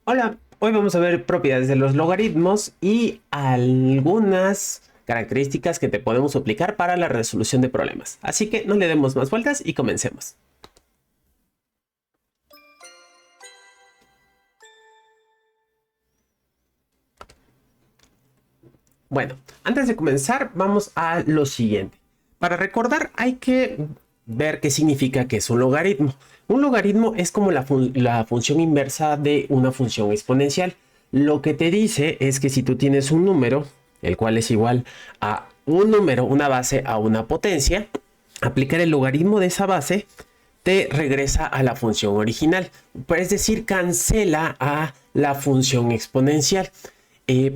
Hola, hoy vamos a ver propiedades de los logaritmos y algunas características que te podemos aplicar para la resolución de problemas. Así que no le demos más vueltas y comencemos. Bueno, antes de comenzar vamos a lo siguiente. Para recordar hay que ver qué significa que es un logaritmo. Un logaritmo es como la función inversa de una función exponencial. Lo que te dice es que si tú tienes un número, el cual es igual a un número, una base a una potencia, aplicar el logaritmo de esa base te regresa a la función original. Es decir, cancela a la función exponencial.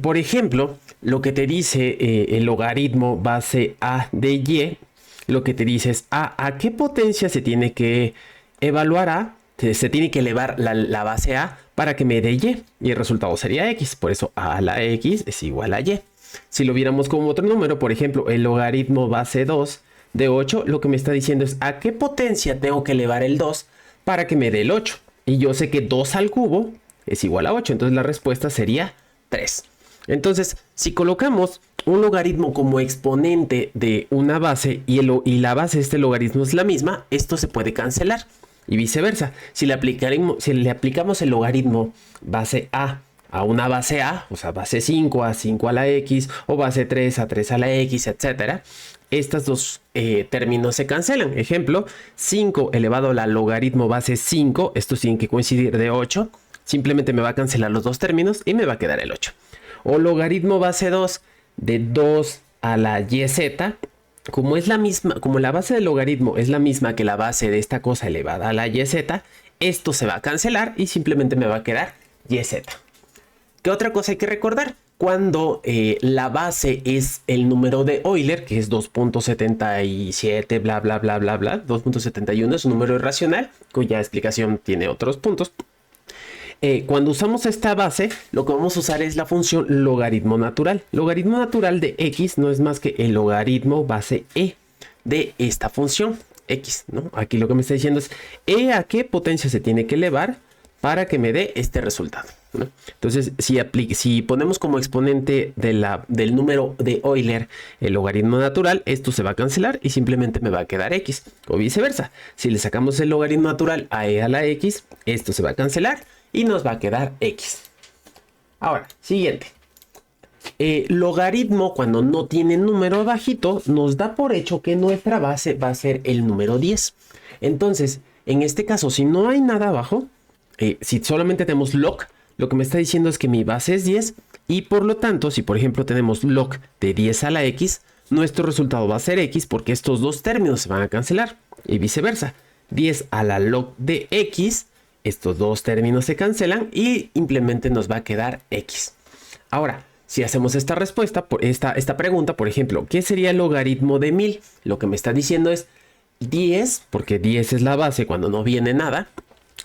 Por ejemplo, lo que te dice el logaritmo base a de y, lo que te dice es a qué potencia se tiene que evaluar a, se tiene que elevar la base a para que me dé y el resultado sería x. Por eso a la x es igual a y. Si lo viéramos como otro número, por ejemplo, el logaritmo base 2 de 8, lo que me está diciendo es a qué potencia tengo que elevar el 2 para que me dé el 8. Y yo sé que 2 al cubo es igual a 8, entonces la respuesta sería 3. Entonces, si colocamos un logaritmo como exponente de una base y la base de este logaritmo es la misma, esto se puede cancelar. Y viceversa, si le aplicamos el logaritmo base a una base a, o sea, base 5 a 5 a la x, o base 3 a 3 a la x, etc., estos dos términos se cancelan. Ejemplo, 5 elevado a la logaritmo base 5, estos tienen que coincidir de 8, simplemente me va a cancelar los dos términos y me va a quedar el 8. O logaritmo base 2 de 2 a la yz, como es la misma, como la base del logaritmo es la misma que la base de esta cosa elevada a la yz, esto se va a cancelar y simplemente me va a quedar yz. ¿Qué otra cosa hay que recordar? Cuando la base es el número de Euler, que es 2.77, bla, bla, bla, bla, bla, 2.71 es un número irracional, cuya explicación tiene otros puntos. Cuando usamos esta base, lo que vamos a usar es la función logaritmo natural. Logaritmo natural de x no es más que el logaritmo base e de esta función x, ¿no? Aquí lo que me está diciendo es a qué potencia se tiene que elevar para que me dé este resultado, ¿no? Entonces, si ponemos como exponente del número de Euler el logaritmo natural, esto se va a cancelar y simplemente me va a quedar x. O viceversa, si le sacamos el logaritmo natural a e a la x, esto se va a cancelar y nos va a quedar x. Ahora, siguiente. Logaritmo, cuando no tiene número bajito, nos da por hecho que nuestra base va a ser el número 10. Entonces, en este caso, si no hay nada abajo, si solamente tenemos log, lo que me está diciendo es que mi base es 10 y por lo tanto, si por ejemplo tenemos log de 10 a la x, nuestro resultado va a ser x porque estos dos términos se van a cancelar y viceversa. 10 a la log de x, estos dos términos se cancelan y simplemente nos va a quedar x. Ahora, si hacemos esta respuesta, esta pregunta, por ejemplo, ¿qué sería el logaritmo de 1000? Lo que me está diciendo es 10, porque 10 es la base cuando no viene nada.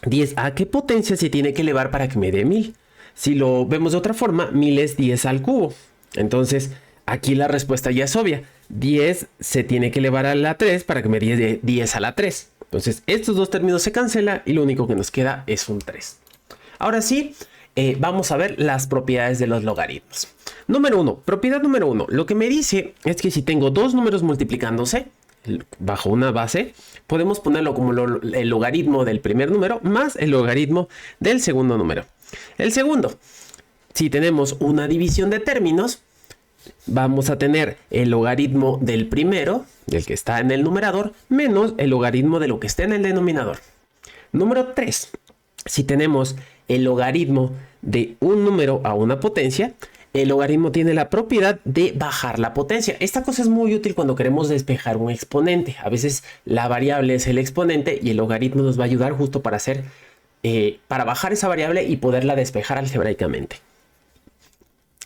10, ¿a qué potencia se tiene que elevar para que me dé 1000? Si lo vemos de otra forma, 1000 es 10 al cubo. Entonces, aquí la respuesta ya es obvia. 10 se tiene que elevar a la 3 para que me dé 10 a la 3. Entonces, estos dos términos se cancelan y lo único que nos queda es un 3. Ahora sí, vamos a ver las propiedades de los logaritmos. Número 1, propiedad número 1. Lo que me dice es que si tengo dos números multiplicándose bajo una base, podemos ponerlo como el logaritmo del primer número más el logaritmo del segundo número. El segundo, si tenemos una división de términos, vamos a tener el logaritmo del primero, del que está en el numerador, menos el logaritmo de lo que esté en el denominador. Número 3, si tenemos el logaritmo de un número a una potencia, el logaritmo tiene la propiedad de bajar la potencia. Esta cosa es muy útil cuando queremos despejar un exponente. A veces la variable es el exponente y el logaritmo nos va a ayudar justo para para bajar esa variable y poderla despejar algebraicamente.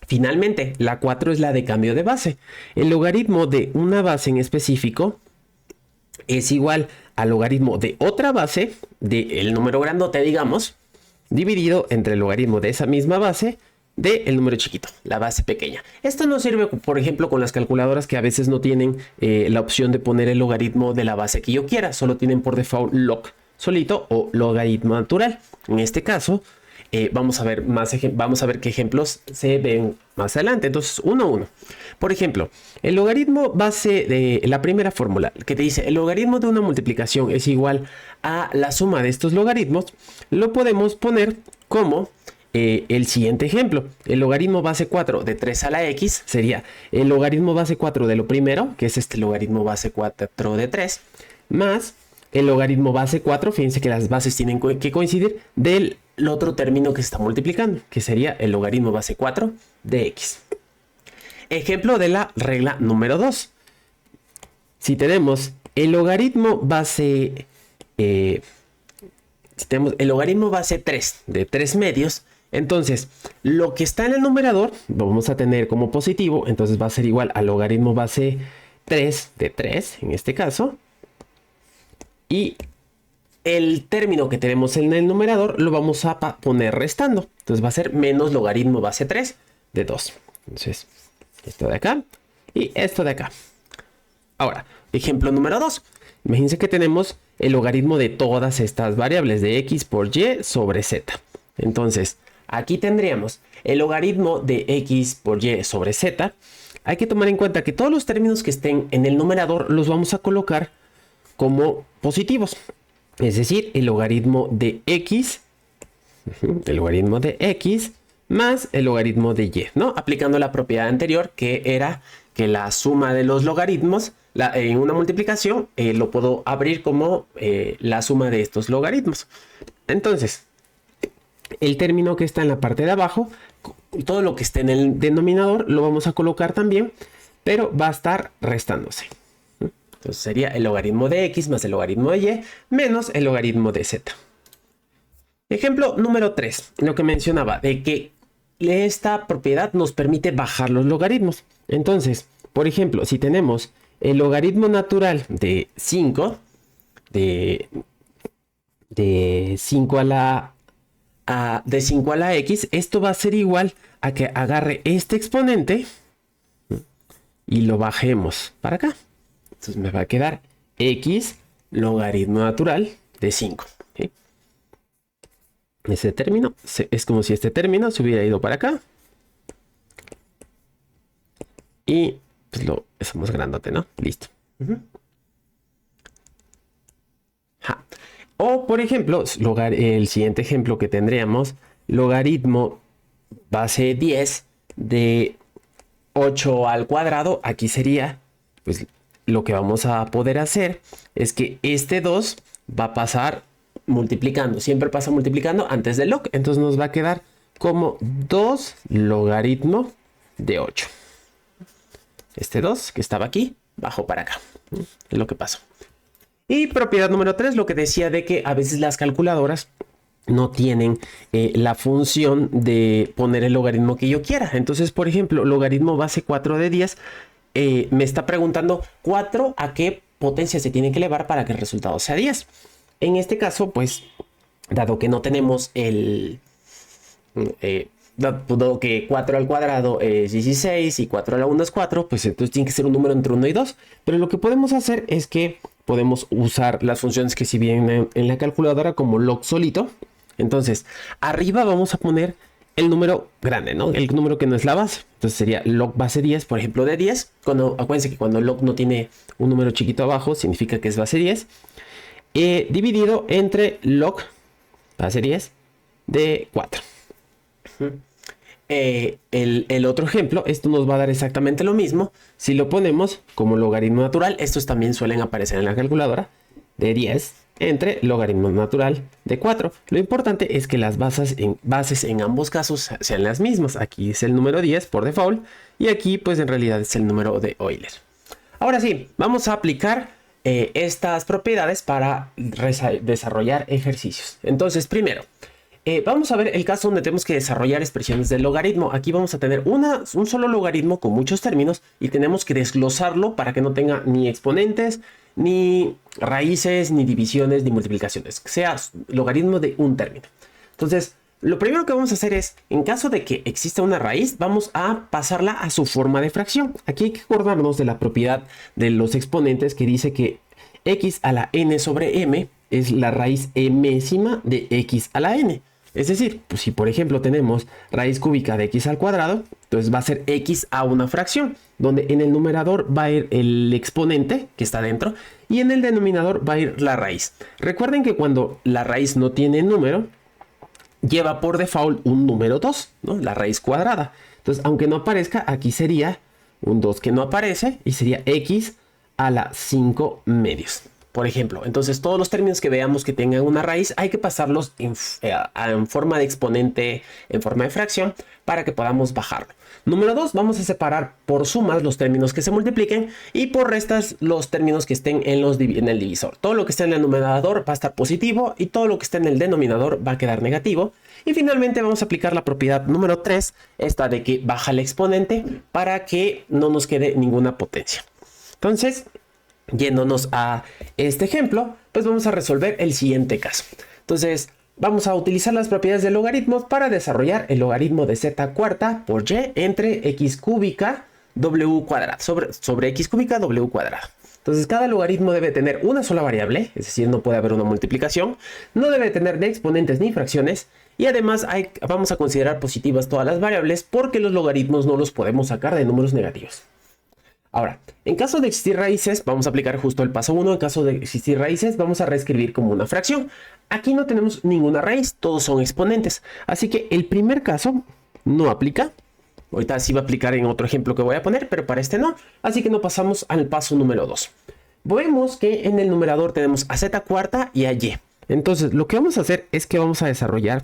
Finalmente, la 4 es la de cambio de base. El logaritmo de una base en específico es igual al logaritmo de otra base, del número grandote, digamos, dividido entre el logaritmo de esa misma base del número chiquito, la base pequeña. Esto nos sirve, por ejemplo, con las calculadoras que a veces no tienen la opción de poner el logaritmo de la base que yo quiera, solo tienen por default log solito o logaritmo natural. En este caso, vamos a ver vamos a ver qué ejemplos se ven más adelante. Entonces, uno a uno. Por ejemplo, el logaritmo base de la primera fórmula, que te dice el logaritmo de una multiplicación es igual a la suma de estos logaritmos, lo podemos poner como el siguiente ejemplo. El logaritmo base 4 de 3 a la x sería el logaritmo base 4 de lo primero, que es este logaritmo base 4 de 3, más el logaritmo base 4, fíjense que las bases tienen que coincidir, del otro término que se está multiplicando, que sería el logaritmo base 4 de x. Ejemplo de la regla número 2. Si tenemos el logaritmo base si tenemos el logaritmo base 3 de 3 medios, entonces lo que está en el numerador lo vamos a tener como positivo, entonces va a ser igual al logaritmo base 3 de 3 en este caso, y el término que tenemos en el numerador lo vamos a poner restando, entonces va a ser menos logaritmo base 3 de 2. Entonces esto de acá y esto de acá. Ahora, ejemplo número 2. Imagínense que tenemos el logaritmo de todas estas variables de x por y sobre z. Entonces, aquí tendríamos el logaritmo de x por y sobre z. Hay que tomar en cuenta que todos los términos que estén en el numerador los vamos a colocar como positivos. Es decir, el logaritmo de x, más el logaritmo de y, ¿no? Aplicando la propiedad anterior, que era que la suma de los logaritmos en una multiplicación lo puedo abrir como la suma de estos logaritmos. Entonces, el término que está en la parte de abajo, todo lo que esté en el denominador lo vamos a colocar también, pero va a estar restándose. Entonces sería el logaritmo de x más el logaritmo de y menos el logaritmo de z. Ejemplo número 3, lo que mencionaba de que esta propiedad nos permite bajar los logaritmos. Entonces, por ejemplo, si tenemos el logaritmo natural de 5, de 5 a la x, esto va a ser igual a que agarre este exponente y lo bajemos para acá. Entonces me va a quedar x logaritmo natural de 5. ¿Sí? Ese término es como si este término se hubiera ido para acá. Y pues lo hacemos grandote, ¿no? Listo. O por ejemplo, el siguiente ejemplo que tendríamos, logaritmo base 10 de 8 al cuadrado. Aquí sería, pues lo que vamos a poder hacer es que este 2 va a pasar multiplicando, siempre pasa multiplicando antes del log, entonces nos va a quedar como 2 logaritmo de 8. Este 2 que estaba aquí, bajó para acá, es lo que pasó. Y propiedad número 3, lo que decía de que a veces las calculadoras no tienen la función de poner el logaritmo que yo quiera. Entonces, por ejemplo, logaritmo base 4 de 10 me está preguntando 4 a qué potencia se tiene que elevar para que el resultado sea 10. En este caso, pues, dado que no tenemos dado que 4 al cuadrado es 16 y 4 a la 1 es 4, pues entonces tiene que ser un número entre 1 y 2. Pero lo que podemos hacer es que podemos usar las funciones que si vienen en la calculadora como log solito. Entonces, arriba vamos a poner el número grande, ¿no? El número que no es la base. Entonces sería log base 10, por ejemplo, de 10. Acuérdense que cuando log no tiene un número chiquito abajo, significa que es base 10. Dividido entre log base 10 de 4. El otro ejemplo, esto nos va a dar exactamente lo mismo. Si lo ponemos como logaritmo natural, estos también suelen aparecer en la calculadora, de 10 entre logaritmo natural de 4. Lo importante es que las bases en ambos casos sean las mismas. Aquí es el número 10 por default y aquí pues en realidad es el número de Euler. Ahora sí, vamos a aplicar estas propiedades para desarrollar ejercicios. Entonces, primero, vamos a ver el caso donde tenemos que desarrollar expresiones del logaritmo. Aquí vamos a tener un solo logaritmo con muchos términos y tenemos que desglosarlo para que no tenga ni exponentes, ni raíces, ni divisiones, ni multiplicaciones. Que sea logaritmo de un término. Entonces, lo primero que vamos a hacer es, en caso de que exista una raíz, vamos a pasarla a su forma de fracción. Aquí hay que acordarnos de la propiedad de los exponentes que dice que x a la n sobre m es la raíz mésima de x a la n. Es decir, pues si por ejemplo tenemos raíz cúbica de x al cuadrado, entonces va a ser x a una fracción, donde en el numerador va a ir el exponente que está dentro y en el denominador va a ir la raíz. Recuerden que cuando la raíz no tiene número, lleva por default un número 2, ¿no? La raíz cuadrada. Entonces, aunque no aparezca, aquí sería un 2 que no aparece y sería x a la 5 medios. Por ejemplo, entonces todos los términos que veamos que tengan una raíz hay que pasarlos en forma de exponente, en forma de fracción, para que podamos bajarlo. Número 2, vamos a separar por sumas los términos que se multipliquen y por restas los términos que estén en el divisor. Todo lo que esté en el numerador va a estar positivo y todo lo que esté en el denominador va a quedar negativo. Y finalmente vamos a aplicar la propiedad número 3, esta de que baja el exponente para que no nos quede ninguna potencia. Entonces, yéndonos a este ejemplo, pues vamos a resolver el siguiente caso. Entonces, vamos a utilizar las propiedades de logaritmos para desarrollar el logaritmo de z cuarta por y entre x cúbica w cuadrado, sobre x cúbica w cuadrado. Entonces, cada logaritmo debe tener una sola variable, es decir, no puede haber una multiplicación, no debe tener ni exponentes ni fracciones, y además vamos a considerar positivas todas las variables porque los logaritmos no los podemos sacar de números negativos. Ahora, en caso de existir raíces, vamos a aplicar justo el paso 1. En caso de existir raíces, vamos a reescribir como una fracción. Aquí no tenemos ninguna raíz, todos son exponentes. Así que el primer caso no aplica. Ahorita sí va a aplicar en otro ejemplo que voy a poner, pero para este no. Así que no pasamos al paso número 2. Vemos que en el numerador tenemos a z cuarta y a y. Entonces, lo que vamos a hacer es que vamos a desarrollar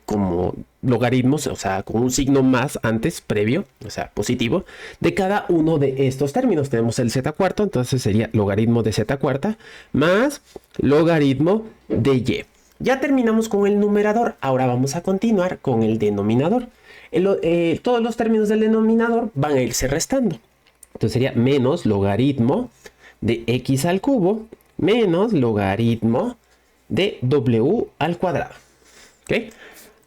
como logaritmos, o sea, con un signo más antes, previo, o sea, positivo, de cada uno de estos términos. Tenemos el z cuarto, entonces sería logaritmo de z cuarta más logaritmo de y. Ya terminamos con el numerador, ahora vamos a continuar con el denominador. Todos los términos del denominador van a irse restando. Entonces sería menos logaritmo de x al cubo menos logaritmo de w al cuadrado. ¿Okay?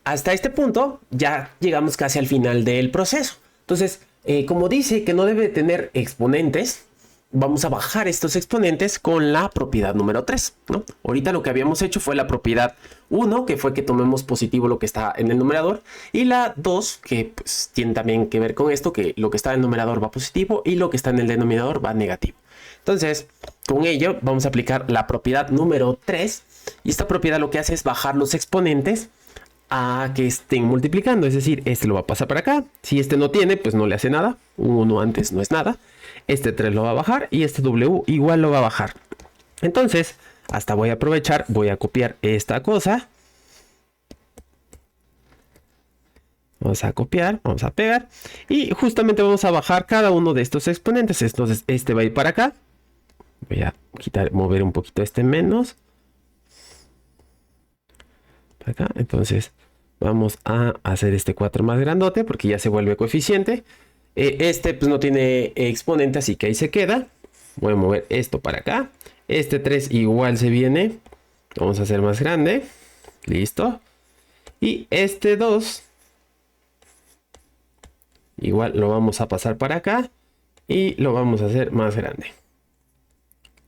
Hasta este punto ya llegamos casi al final del proceso. Entonces, como dice que no debe tener exponentes, vamos a bajar estos exponentes con la propiedad número 3, ¿no? Ahorita lo que habíamos hecho fue la propiedad 1, que fue que tomemos positivo lo que está en el numerador, y la 2, que pues, tiene también que ver con esto, que lo que está en el numerador va positivo y lo que está en el denominador va negativo. Entonces, con ello vamos a aplicar la propiedad número 3, y esta propiedad lo que hace es bajar los exponentes a que estén multiplicando, es decir, este lo va a pasar para acá. Si este no tiene, pues no le hace nada. 1 antes no es nada. Este 3 lo va a bajar y este w igual lo va a bajar. Entonces, hasta voy a aprovechar, voy a copiar esta cosa. Vamos a copiar, vamos a pegar y justamente vamos a bajar cada uno de estos exponentes. Entonces, este va a ir para acá. Voy a mover un poquito este menos. Acá, entonces vamos a hacer este 4 más grandote porque ya se vuelve coeficiente. Este pues no tiene exponente, así que ahí se queda. Voy a mover esto para acá. Este 3 igual se viene. Vamos a hacer más grande. Listo. Y este 2 igual lo vamos a pasar para acá y lo vamos a hacer más grande.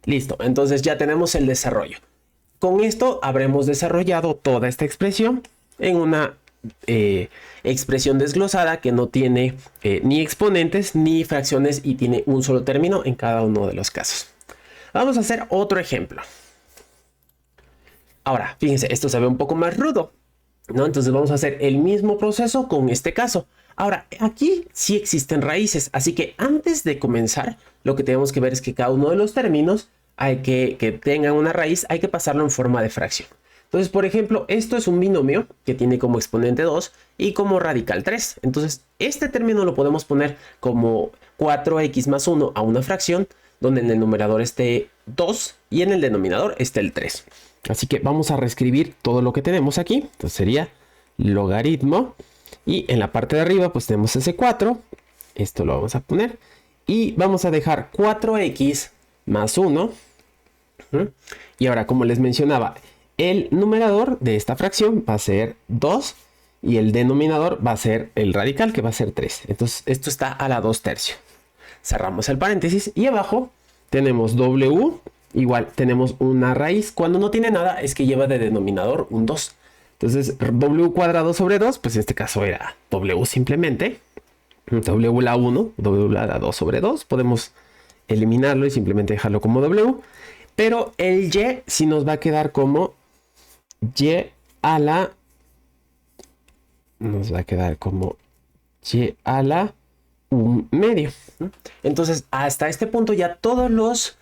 Listo, entonces ya tenemos el desarrollo. Con esto habremos desarrollado toda esta expresión en una expresión desglosada que no tiene ni exponentes ni fracciones y tiene un solo término en cada uno de los casos. Vamos a hacer otro ejemplo. Ahora, fíjense, esto se ve un poco más rudo, ¿no? Entonces vamos a hacer el mismo proceso con este caso. Ahora, aquí sí existen raíces, así que antes de comenzar, lo que tenemos que ver es que cada uno de los términos hay que tengan una raíz, hay que pasarlo en forma de fracción. Entonces, por ejemplo, esto es un binomio que tiene como exponente 2 y como radical 3. Entonces, este término lo podemos poner como 4x más 1 a una fracción, donde en el numerador esté 2 y en el denominador esté el 3. Así que vamos a reescribir todo lo que tenemos aquí. Entonces sería logaritmo. Y en la parte de arriba pues tenemos ese 4. Esto lo vamos a poner. Y vamos a dejar 4x más 1. Y ahora, como les mencionaba, el numerador de esta fracción va a ser 2. Y el denominador va a ser el radical, que va a ser 3. Entonces esto está a la 2/3. Cerramos el paréntesis. Y abajo tenemos w. Igual tenemos una raíz. Cuando no tiene nada es que lleva de denominador un 2. Entonces, w cuadrado sobre 2, pues en este caso era w simplemente. W la 1, w la 2 sobre 2. Podemos eliminarlo y simplemente dejarlo como w. Pero el y sí nos va a quedar como y a la... Nos va a quedar como y a la 1 medio. Entonces, hasta este punto ya todos los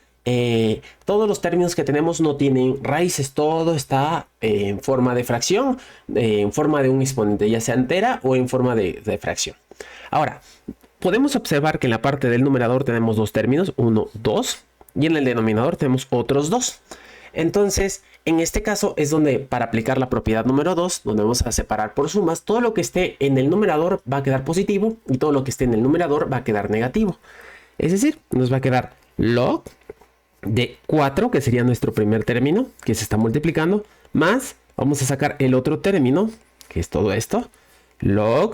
términos que tenemos no tienen raíces. Todo está en forma de fracción, en forma de un exponente, ya sea entera o en forma de fracción. Ahora, podemos observar que en la parte del numerador tenemos dos términos, 1, 2, y en el denominador tenemos otros 2. Entonces, en este caso es donde, para aplicar la propiedad número 2, donde vamos a separar por sumas, todo lo que esté en el numerador va a quedar positivo y todo lo que esté en el numerador va a quedar negativo. Es decir, nos va a quedar log de 4, que sería nuestro primer término, que se está multiplicando, más, vamos a sacar el otro término, que es todo esto, log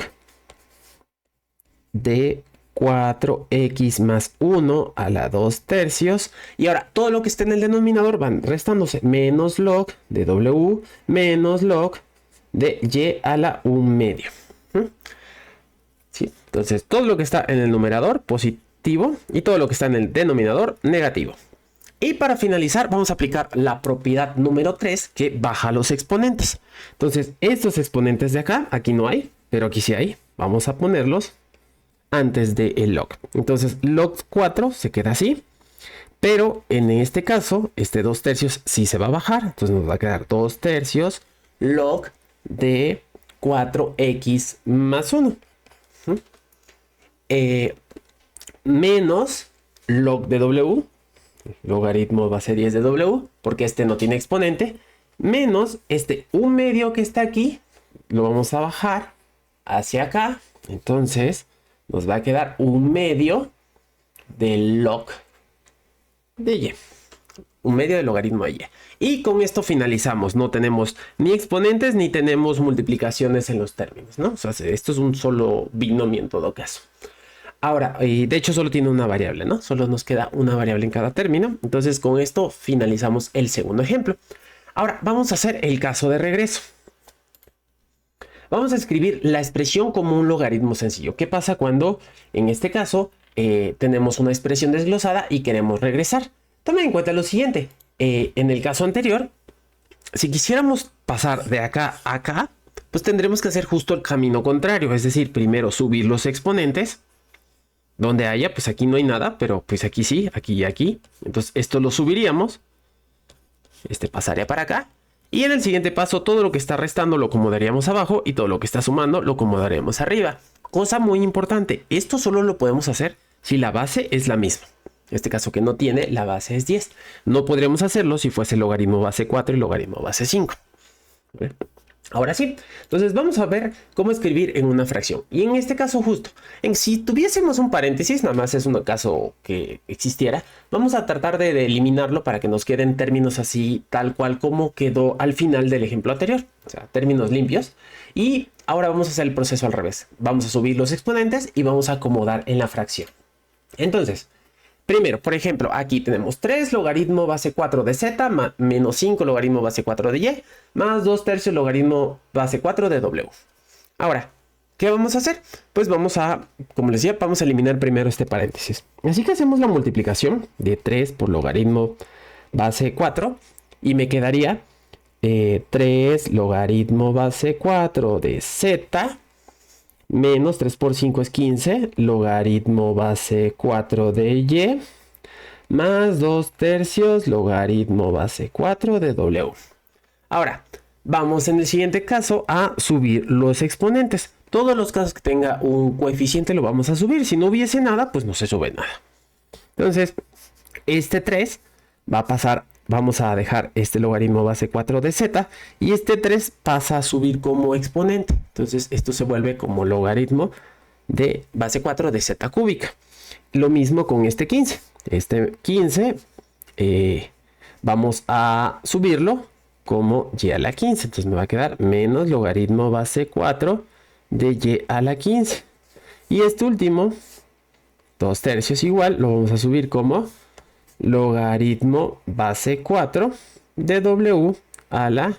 de 4x más 1 a la 2 tercios. Y ahora todo lo que esté en el denominador van restándose. Menos log de w menos log de y a la 1 medio. ¿Sí? Entonces todo lo que está en el numerador positivo y todo lo que está en el denominador negativo. Y para finalizar vamos a aplicar la propiedad número 3, que baja los exponentes. Entonces estos exponentes de acá, aquí no hay, pero aquí sí hay. Vamos a ponerlos antes del log. Entonces log 4 se queda así, pero en este caso este 2 tercios sí se va a bajar. Entonces nos va a quedar 2 tercios log de 4x más 1 menos log de w, logaritmo base 10 de w, porque este no tiene exponente, menos este 1 medio que está aquí, lo vamos a bajar hacia acá. Entonces nos va a quedar 1 medio del log de y. 1 medio del logaritmo de y. Y con esto finalizamos. No tenemos ni exponentes ni tenemos multiplicaciones en los términos, ¿no? O sea, esto es un solo binomio en todo caso. Ahora, de hecho solo tiene una variable, ¿no? Solo nos queda una variable en cada término. Entonces con esto finalizamos el segundo ejemplo. Ahora vamos a hacer el caso de regreso. Vamos a escribir la expresión como un logaritmo sencillo. ¿Qué pasa cuando, en este caso, tenemos una expresión desglosada y queremos regresar? Tomen en cuenta lo siguiente. En el caso anterior, si quisiéramos pasar de acá a acá, pues tendremos que hacer justo el camino contrario. Es decir, primero subir los exponentes. Donde haya, pues aquí no hay nada, pero pues aquí sí, aquí y aquí. Entonces esto lo subiríamos. Este pasaría para acá. Y en el siguiente paso, todo lo que está restando lo acomodaríamos abajo y todo lo que está sumando lo acomodaremos arriba. Cosa muy importante, esto solo lo podemos hacer si la base es la misma. En este caso que no tiene, la base es 10. No podríamos hacerlo si fuese logaritmo base 4 y logaritmo base 5. Ahora sí, entonces vamos a ver cómo escribir en una fracción. Y en este caso justo, si tuviésemos un paréntesis, nada más es un caso que existiera, vamos a tratar de eliminarlo para que nos queden términos así, tal cual como quedó al final del ejemplo anterior. O sea, términos limpios. Y ahora vamos a hacer el proceso al revés. Vamos a subir los exponentes y vamos a acomodar en la fracción. Entonces, primero, por ejemplo, aquí tenemos 3 logaritmo base 4 de z menos 5 logaritmo base 4 de y más 2 tercios logaritmo base 4 de w. Ahora, ¿qué vamos a hacer? Pues vamos a, como les decía, vamos a eliminar primero este paréntesis. Así que hacemos la multiplicación de 3 por logaritmo base 4 y me quedaría 3 logaritmo base 4 de z menos 3 por 5 es 15, logaritmo base 4 de y, más 2 tercios, logaritmo base 4 de w. Ahora, vamos en el siguiente caso a subir los exponentes. Todos los casos que tenga un coeficiente lo vamos a subir. Si no hubiese nada, pues no se sube nada. Entonces, este 3 va a pasar, vamos a dejar este logaritmo base 4 de z y este 3 pasa a subir como exponente. Entonces esto se vuelve como logaritmo de base 4 de z cúbica. Lo mismo con este 15. Este 15 vamos a subirlo como y a la 15. Entonces me va a quedar menos logaritmo base 4 de y a la 15. Y este último, 2 tercios igual, lo vamos a subir como logaritmo base 4 de w a la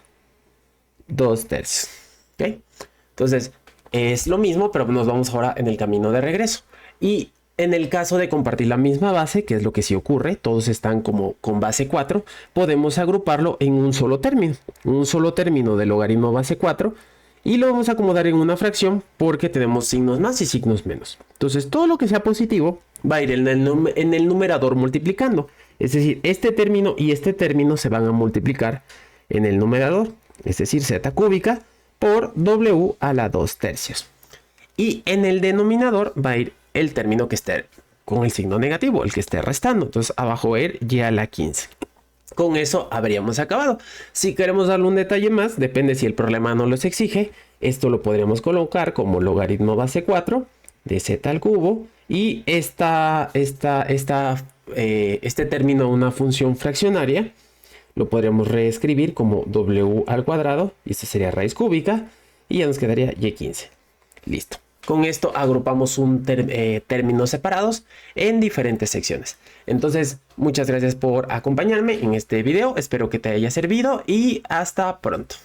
2/3. ¿Ok? Entonces, es lo mismo, pero nos vamos ahora en el camino de regreso. Y en el caso de compartir la misma base, que es lo que sí ocurre, todos están como con base 4, podemos agruparlo en un solo término del logaritmo base 4, y lo vamos a acomodar en una fracción porque tenemos signos más y signos menos. Entonces, todo lo que sea positivo va a ir en el numerador multiplicando. Es decir, este término y este término se van a multiplicar en el numerador, es decir, z cúbica por w a la 2/3. Y en el denominador va a ir el término que esté con el signo negativo, el que esté restando. Entonces abajo va a ir y a la 15. Con eso habríamos acabado. Si queremos darle un detalle más, depende si el problema no los exige, esto lo podríamos colocar como logaritmo base 4 de z al cubo, y este término de una función fraccionaria lo podríamos reescribir como w al cuadrado, y esto sería raíz cúbica, y ya nos quedaría y15. Listo. Con esto agrupamos términos separados en diferentes secciones. Entonces, muchas gracias por acompañarme en este video. Espero que te haya servido y hasta pronto.